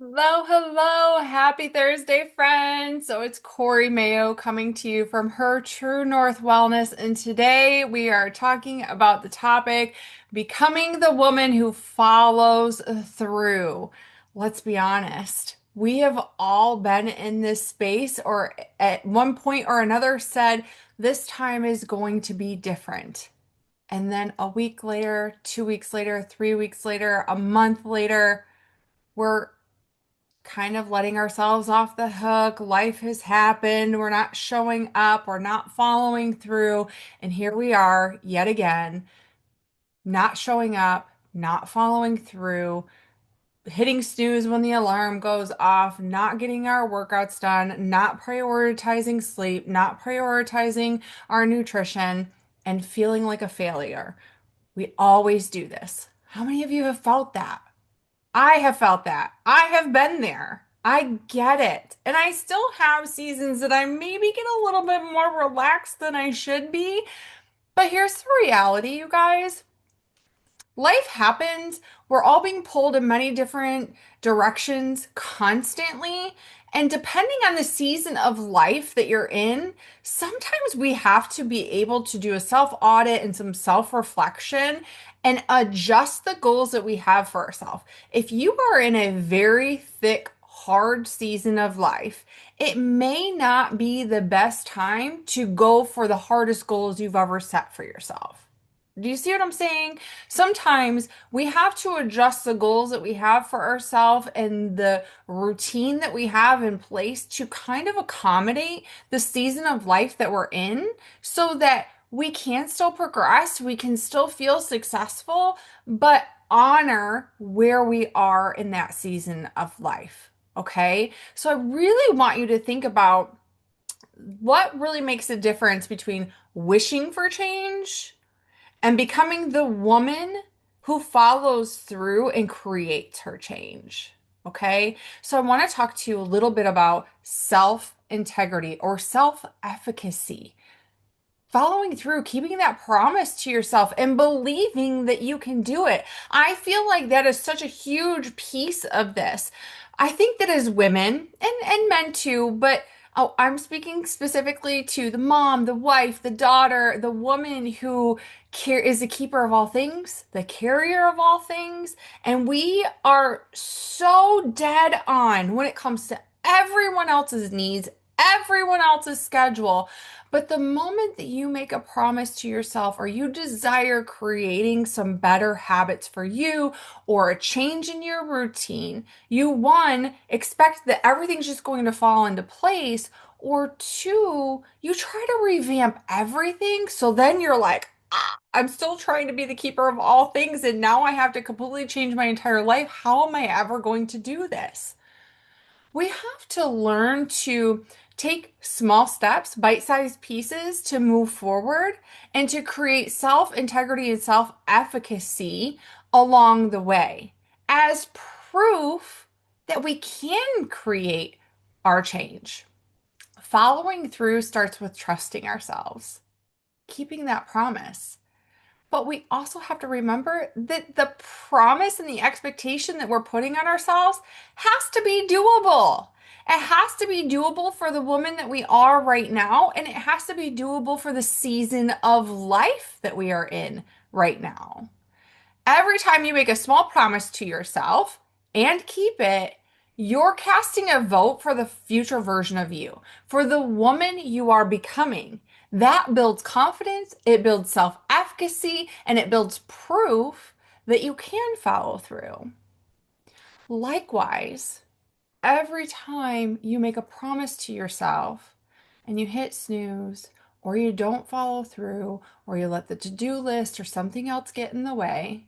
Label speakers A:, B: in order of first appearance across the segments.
A: Hello, hello. Happy Thursday, friends. So it's Corey Mayo coming to you from Her True North Wellness. And today we are talking about the topic becoming the woman who follows through. Let's be honest. We have all been in this space or at one point or another said, this time is going to be different. And then a week later, 2 weeks later, 3 weeks later, a month later, we're kind of letting ourselves off the hook. Life has happened. We're not showing up. We're not following through. And here we are yet again, not showing up, not following through, hitting snooze when the alarm goes off, not getting our workouts done, not prioritizing sleep, not prioritizing our nutrition, and feeling like a failure. We always do this. How many of you have felt that? I have felt that. I have been there. I get it. And I still have seasons that I maybe get a little bit more relaxed than I should be. But here's the reality, you guys. Life happens. We're all being pulled in many different directions constantly. And depending on the season of life that you're in, sometimes we have to be able to do a self audit and some self reflection and adjust the goals that we have for ourselves. If you are in a very thick, hard season of life, it may not be the best time to go for the hardest goals you've ever set for yourself. Do you see what I'm saying? Sometimes we have to adjust the goals that we have for ourselves and the routine that we have in place to kind of accommodate the season of life that we're in so that we can still progress, we can still feel successful, but honor where we are in that season of life. Okay? So I really want you to think about what really makes a difference between wishing for change and becoming the woman who follows through and creates her change. Okay. So I want to talk to you a little bit about self integrity or self efficacy. Following through, keeping that promise to yourself and believing that you can do it. I feel like that is such a huge piece of this. I think that as women and men too, but I'm speaking specifically to the mom, the wife, the daughter, the woman who is the keeper of all things, the carrier of all things. And we are so dead on when it comes to everyone else's needs, everyone else's schedule. But the moment that you make a promise to yourself or you desire creating some better habits for you or a change in your routine, you one, expect that everything's just going to fall into place, or two, you try to revamp everything. So then you're like, I'm still trying to be the keeper of all things, and now I have to completely change my entire life. How am I ever going to do this? We have to learn to take small steps, bite-sized pieces to move forward and to create self-integrity and self-efficacy along the way as proof that we can create our change. Following through starts with trusting ourselves, keeping that promise. But we also have to remember that the promise and the expectation that we're putting on ourselves has to be doable. It has to be doable for the woman that we are right now, and it has to be doable for the season of life that we are in right now. Every time you make a small promise to yourself and keep it, you're casting a vote for the future version of you, for the woman you are becoming. That builds confidence, it builds self efficacy, and it builds proof that you can follow through. Likewise, every time you make a promise to yourself and you hit snooze, or you don't follow through, or you let the to do list or something else get in the way,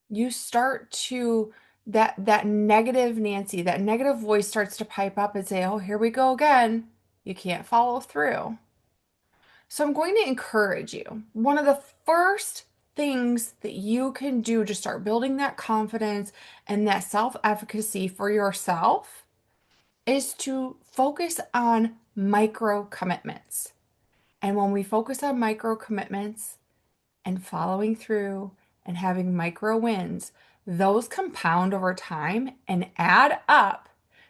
A: you start to that negative Nancy, that negative voice starts to pipe up and say, "Oh, here we go again. You can't follow through." So I'm going to encourage you. One of the first things that you can do to start building that confidence and that self-efficacy for yourself is to focus on micro commitments. And when we focus on micro commitments, and following through and having micro wins, those compound over time and add up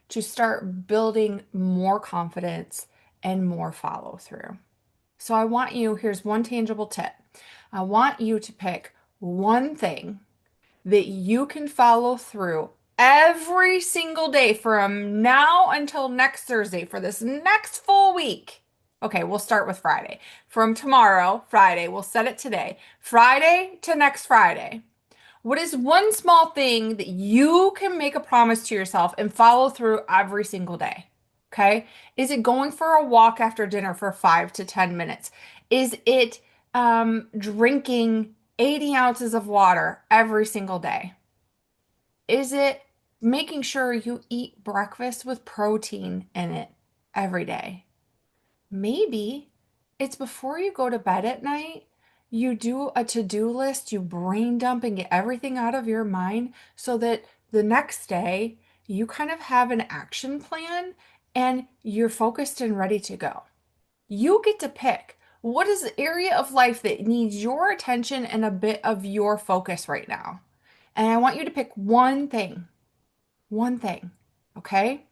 A: to start building more confidence and more follow through. So I want you, here's one tangible tip. I want you to pick one thing that you can follow through every single day from now until next Thursday for this next full week. Okay, we'll start with Friday. From tomorrow, Friday, we'll set it today. Friday to next Friday. What is one small thing that you can make a promise to yourself and follow through every single day? Okay. Is it going for a walk after dinner for 5 to 10 minutes? Is it drinking 80 ounces of water every single day? Is it making sure you eat breakfast with protein in it every day? Maybe it's before you go to bed at night, you do a to-do list, you brain dump and get everything out of your mind so that the next day you kind of have an action plan and you're focused and ready to go. You get to pick what is the area of life that needs your attention and a bit of your focus right now. And I want you to pick one thing, okay?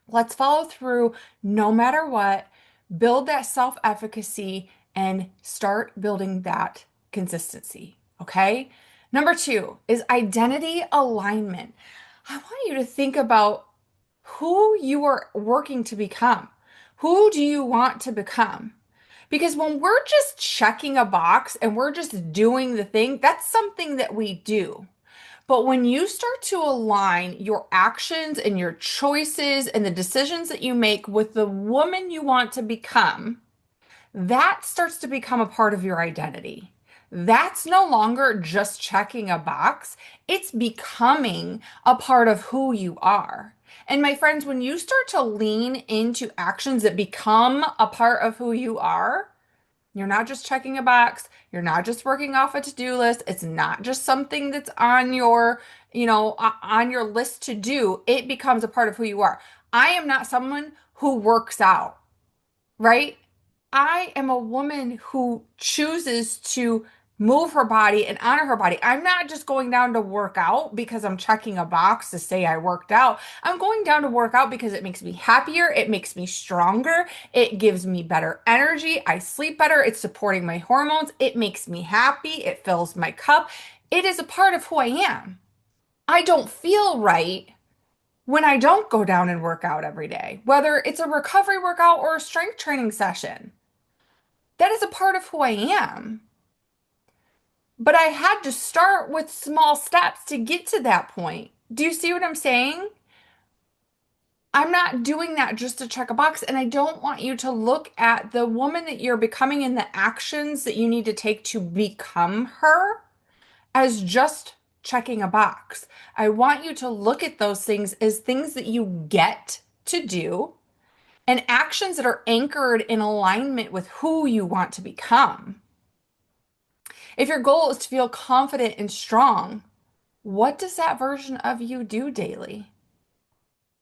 A: Let's follow through no matter what, build that self efficacy, and start building that consistency. Okay. Number two is identity alignment. I want you to think about who you are working to become. Who do you want to become? Because when we're just checking a box and we're just doing the thing, that's something that we do. But when you start to align your actions and your choices and the decisions that you make with the woman you want to become, that starts to become a part of your identity. That's no longer just checking a box, it's becoming a part of who you are. And my friends, when you start to lean into actions that become a part of who you are, you're not just checking a box. You're not just working off a to-do list. It's not just something that's on your, on your list to do. It becomes a part of who you are. I am not someone who works out, right? I am a woman who chooses to move her body and honor her body. I'm not just going down to work out because I'm checking a box to say I worked out. I'm going down to work out because it makes me happier. It makes me stronger. It gives me better energy. I sleep better. It's supporting my hormones. It makes me happy. It fills my cup. It is a part of who I am. I don't feel right when I don't go down and work out every day, whether it's a recovery workout or a strength training session. That is a part of who I am. But I had to start with small steps to get to that point. Do you see what I'm saying? I'm not doing that just to check a box. And I don't want you to look at the woman that you're becoming and the actions that you need to take to become her as just checking a box. I want you to look at those things as things that you get to do and actions that are anchored in alignment with who you want to become. If your goal is to feel confident and strong, what does that version of you do daily?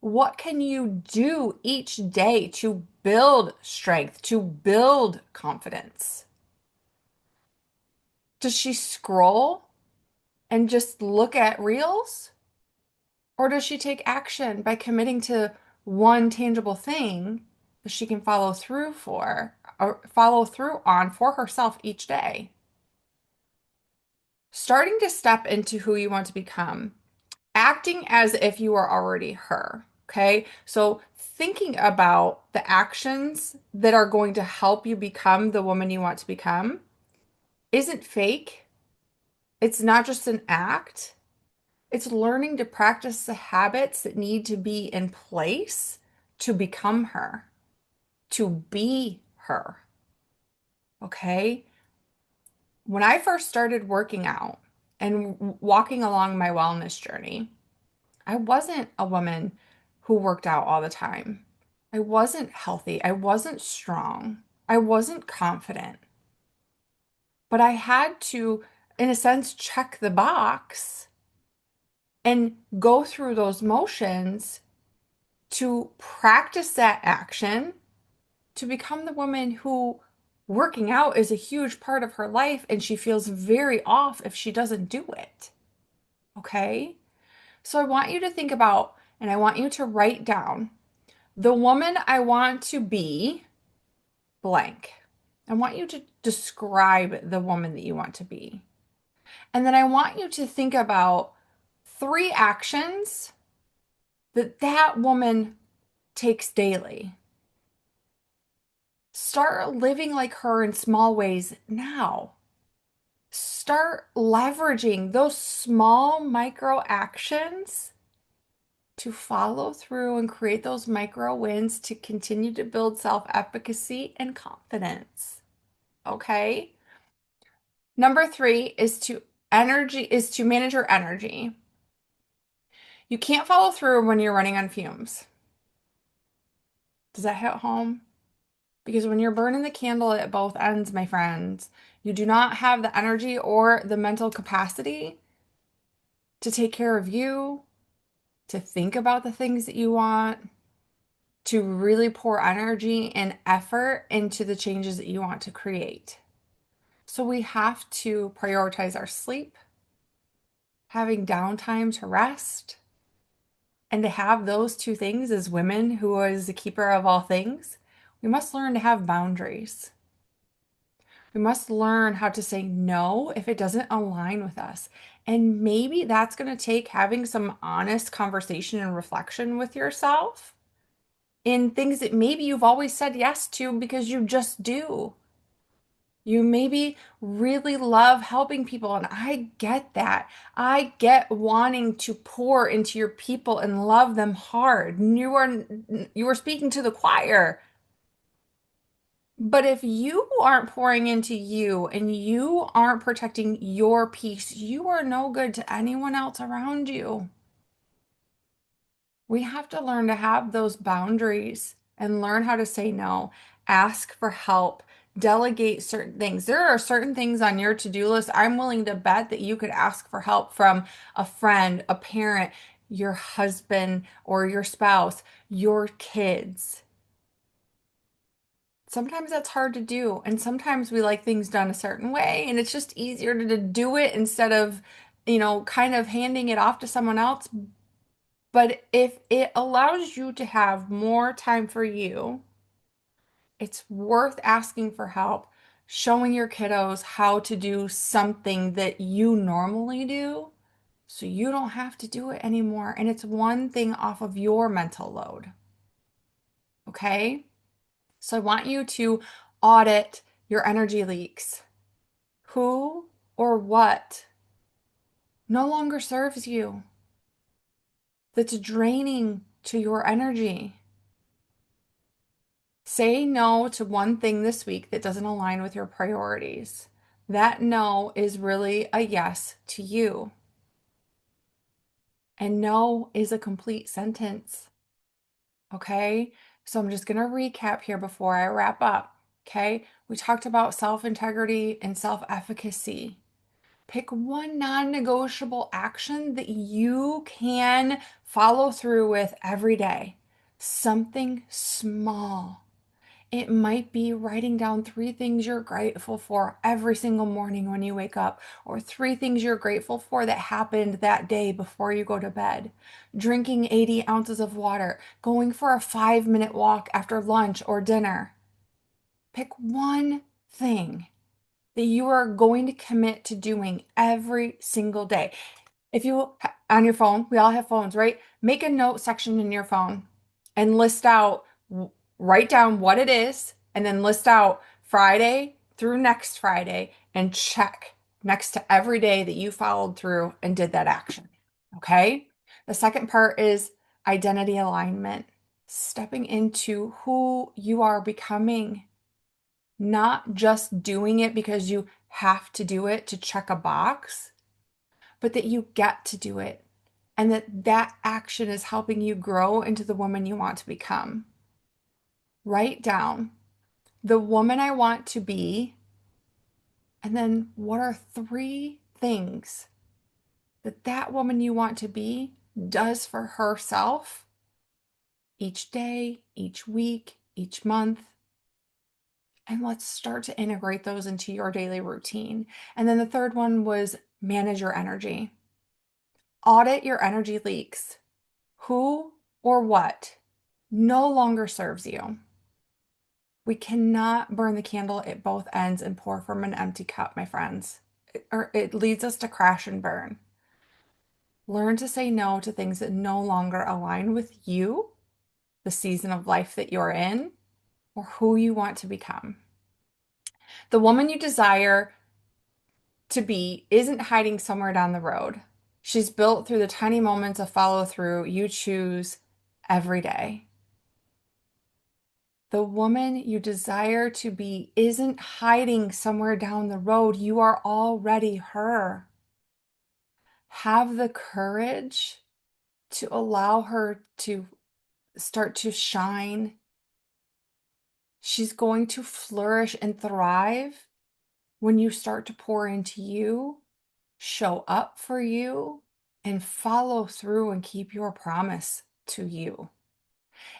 A: What can you do each day to build strength, to build confidence? Does she scroll and just look at reels? Or does she take action by committing to one tangible thing that she can follow through for or follow through on for herself each day? Starting to step into who you want to become, acting as if you are already her. Okay. So thinking about the actions that are going to help you become the woman you want to become isn't fake. It's not just an act. It's learning to practice the habits that need to be in place to become her, to be her. Okay. When I first started working out and walking along my wellness journey, I wasn't a woman who worked out all the time. I wasn't healthy. I wasn't strong. I wasn't confident. But I had to, in a sense, check the box and go through those motions to practice that action to become the woman who working out is a huge part of her life and she feels very off if she doesn't do it. Okay? So I want you to think about and I want you to write down the woman I want to be blank. I want you to describe the woman that you want to be. And then I want you to think about three actions that that woman takes daily. Start living like her in small ways now. Start leveraging those small micro actions to follow through and create those micro wins to continue to build self efficacy and confidence. Okay. Number three is to manage your energy. You can't follow through when you're running on fumes. Does that hit home? Because when you're burning the candle at both ends, my friends, you do not have the energy or the mental capacity to take care of you, to think about the things that you want, to really pour energy and effort into the changes that you want to create. So we have to prioritize our sleep, having downtime to rest, and to have those two things as women who is the keeper of all things, we must learn to have boundaries. We must learn how to say no if it doesn't align with us. And maybe that's going to take having some honest conversation and reflection with yourself in things that maybe you've always said yes to because you just do. You maybe really love helping people, and I get that. I get wanting to pour into your people and love them hard. You are speaking to the choir. But if you aren't pouring into you and you aren't protecting your peace, you are no good to anyone else around you. We have to learn to have those boundaries and learn how to say no, ask for help, delegate certain things. There are certain things on your to-do list. I'm willing to bet that you could ask for help from a friend, a parent, your husband or your spouse, your kids. Sometimes that's hard to do. And sometimes we like things done a certain way, and it's just easier to do it instead of, kind of handing it off to someone else. But if it allows you to have more time for you, it's worth asking for help, showing your kiddos how to do something that you normally do so you don't have to do it anymore. And it's one thing off of your mental load. Okay? So I want you to audit your energy leaks. Who or what no longer serves you, that's draining to your energy. Say no to one thing this week that doesn't align with your priorities. That no is really a yes to you. And no is a complete sentence. Okay? So I'm just going to recap here before I wrap up. Okay? We talked about self-integrity and self-efficacy. Pick one non-negotiable action that you can follow through with every day. Something small. It might be writing down three things you're grateful for every single morning when you wake up, or three things you're grateful for that happened that day before you go to bed. Drinking 80 ounces of water, going for a 5-minute walk after lunch or dinner. Pick one thing that you are going to commit to doing every single day. If you on your phone, we all have phones, right? Make a note section in your phone and write down what it is, and then list out Friday through next Friday and check next to every day that you followed through and did that action. Okay? The second part is identity alignment, stepping into who you are becoming, not just doing it because you have to do it to check a box, but that you get to do it and that action is helping you grow into the woman you want to become. Write down the woman I want to be, and then what are three things that that woman you want to be does for herself each day, each week, each month. And let's start to integrate those into your daily routine. And then the third one was manage your energy. Audit your energy leaks. Who or what no longer serves you? We cannot burn the candle at both ends and pour from an empty cup, my friends. Or it leads us to crash and burn. Learn to say no to things that no longer align with you, the season of life that you're in, or who you want to become. The woman you desire to be isn't hiding somewhere down the road. She's built through the tiny moments of follow through you choose every day. The woman you desire to be isn't hiding somewhere down the road. You are already her. Have the courage to allow her to start to shine. She's going to flourish and thrive when you start to pour into you, show up for you, and follow through and keep your promise to you.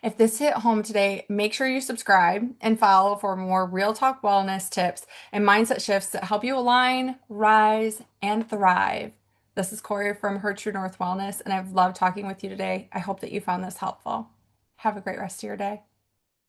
A: If this hit home today, make sure you subscribe and follow for more real talk wellness tips and mindset shifts that help you align, rise, and thrive. This is Corey from Her True North Wellness, and I've loved talking with you today. I hope that you found this helpful. Have a great rest of your day.